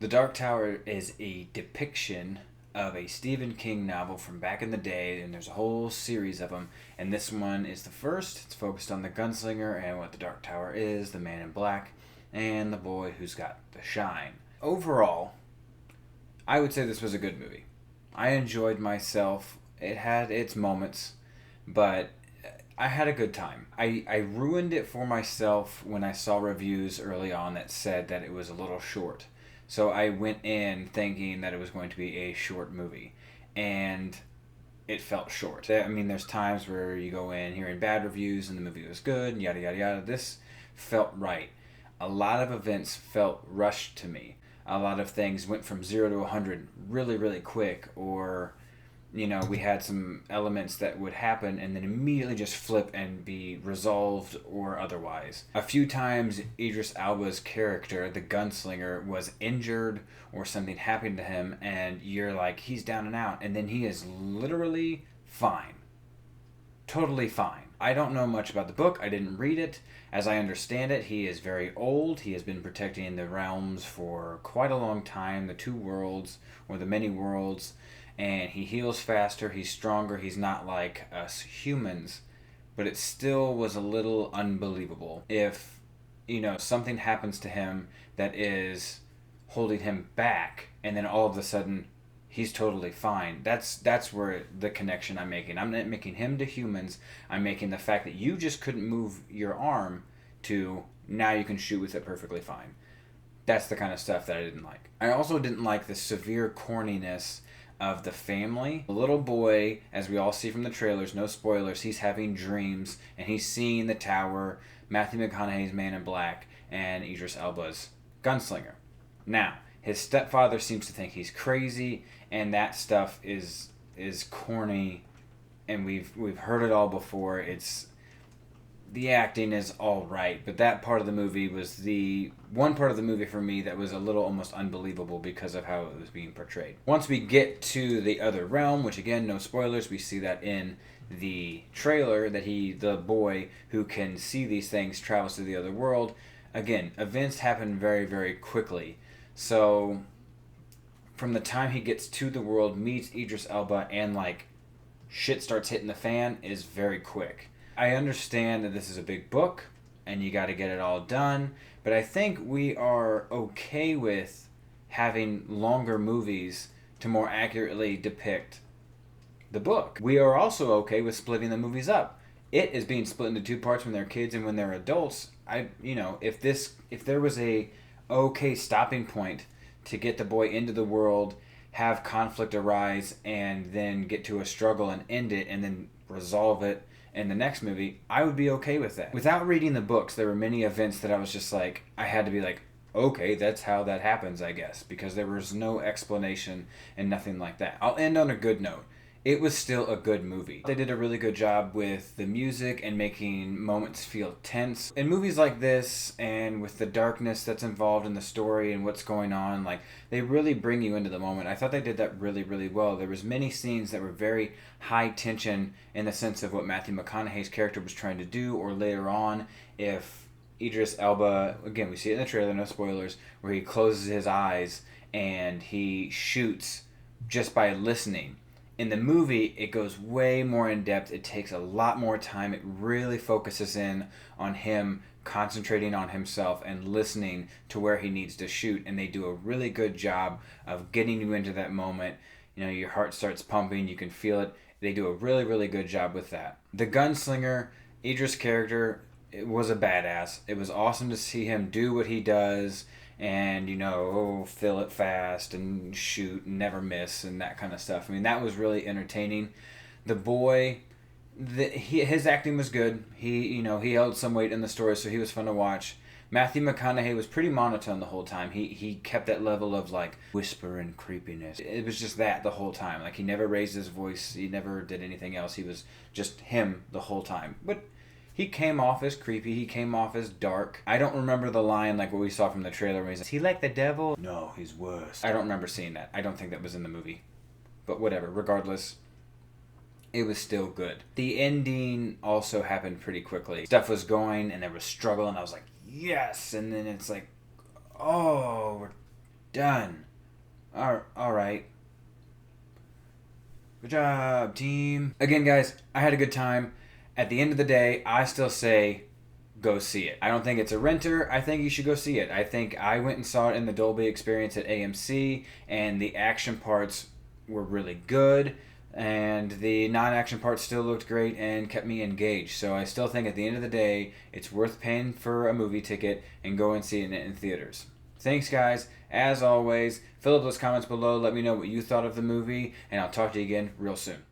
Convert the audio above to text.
The Dark Tower is a depiction of a Stephen King novel from back in the day, and there's a whole series of them. And this one is the first. It's focused on the gunslinger and what the Dark Tower is, the man in black, and the boy who's got the shine. Overall, I would say this was a good movie. I enjoyed myself. It had its moments, but I had a good time. I ruined it for myself when I saw reviews early on that said that it was a little short. So I went in thinking that it was going to be a short movie. And it felt short. I mean, there's times where you go in hearing bad reviews and the movie was good, and yada, yada, yada. This felt right. A lot of events felt rushed to me. A lot of things went from 0 to 100 really, really quick, or we had some elements that would happen and then immediately just flip and be resolved or otherwise. A few times, Idris Elba's character, the gunslinger, was injured or something happened to him, and you're like, he's down and out, and then he is literally fine. Totally fine. I don't know much about the book. I didn't read it. As I understand it, he is very old. He has been protecting the realms for quite a long time, the two worlds, or the many worlds, and he heals faster, he's stronger, he's not like us humans, but it still was a little unbelievable. If, something happens to him that is holding him back, and then all of a sudden, he's totally fine. That's where the connection I'm making. I'm not making him to humans. I'm making the fact that you just couldn't move your arm to now you can shoot with it perfectly fine. That's the kind of stuff that I didn't like. I also didn't like the severe corniness of the family. The little boy, as we all see from the trailers, no spoilers, he's having dreams and he's seeing the tower, Matthew McConaughey's Man in Black, and Idris Elba's gunslinger. Now, his stepfather seems to think he's crazy, and that stuff is corny, and we've heard it all before. The acting is all right, but that part of the movie was the one part of the movie for me that was a little almost unbelievable because of how it was being portrayed. Once we get to the other realm, which again, no spoilers, we see that in the trailer that the boy who can see these things travels to the other world. Again, events happen very, very quickly. So from the time he gets to the world, meets Idris Elba, and shit starts hitting the fan is very quick. I understand that this is a big book and you got to get it all done, but I think we are okay with having longer movies to more accurately depict the book. We are also okay with splitting the movies up. It is being split into two parts when they're kids and when they're adults. If there was a okay stopping point to get the boy into the world, have conflict arise, and then get to a struggle and end it, and then resolve it in the next movie, I would be okay with that. Without reading the books, there were many events that I was just like, I had to be like, okay, that's how that happens, I guess, because there was no explanation and nothing like that. I'll end on a good note. It was still a good movie. They did a really good job with the music and making moments feel tense. In movies like this, and with the darkness that's involved in the story and what's going on, they really bring you into the moment. I thought they did that really, really well. There was many scenes that were very high tension in the sense of what Matthew McConaughey's character was trying to do, or later on, if Idris Elba, again, we see it in the trailer, no spoilers, where he closes his eyes and he shoots just by listening. In the movie, it goes way more in depth. It takes a lot more time. It really focuses in on him concentrating on himself and listening to where he needs to shoot. And they do a really good job of getting you into that moment. Your heart starts pumping. You can feel it. They do a really, really good job with that. The gunslinger, Idris' character, it was a badass. It was awesome to see him do what he does and fill it fast and shoot and never miss and that kind of stuff. I mean, that was really entertaining. The boy, his acting was good. He held some weight in the story, so he was fun to watch. Matthew McConaughey was pretty monotone the whole time. He kept that level of whisper and creepiness. It was just that the whole time. He never raised his voice. He never did anything else. He was just him the whole time. But he came off as creepy. He came off as dark. I don't remember the line what we saw from the trailer where he's like, "Is he like the devil?" No, he's worse. I don't remember seeing that. I don't think that was in the movie. But whatever. Regardless, it was still good. The ending also happened pretty quickly. Stuff was going and there was struggle and I was like, yes! And then it's like, oh, we're Done. All right. Good job, team. Again, guys, I had a good time. At the end of the day, I still say go see it. I don't think it's a renter. I think you should go see it. I think I went and saw it in the Dolby Experience at AMC, and the action parts were really good, and the non-action parts still looked great and kept me engaged. So I still think at the end of the day, it's worth paying for a movie ticket and go and see it in theaters. Thanks, guys. As always, fill up those comments below. Let me know what you thought of the movie, and I'll talk to you again real soon.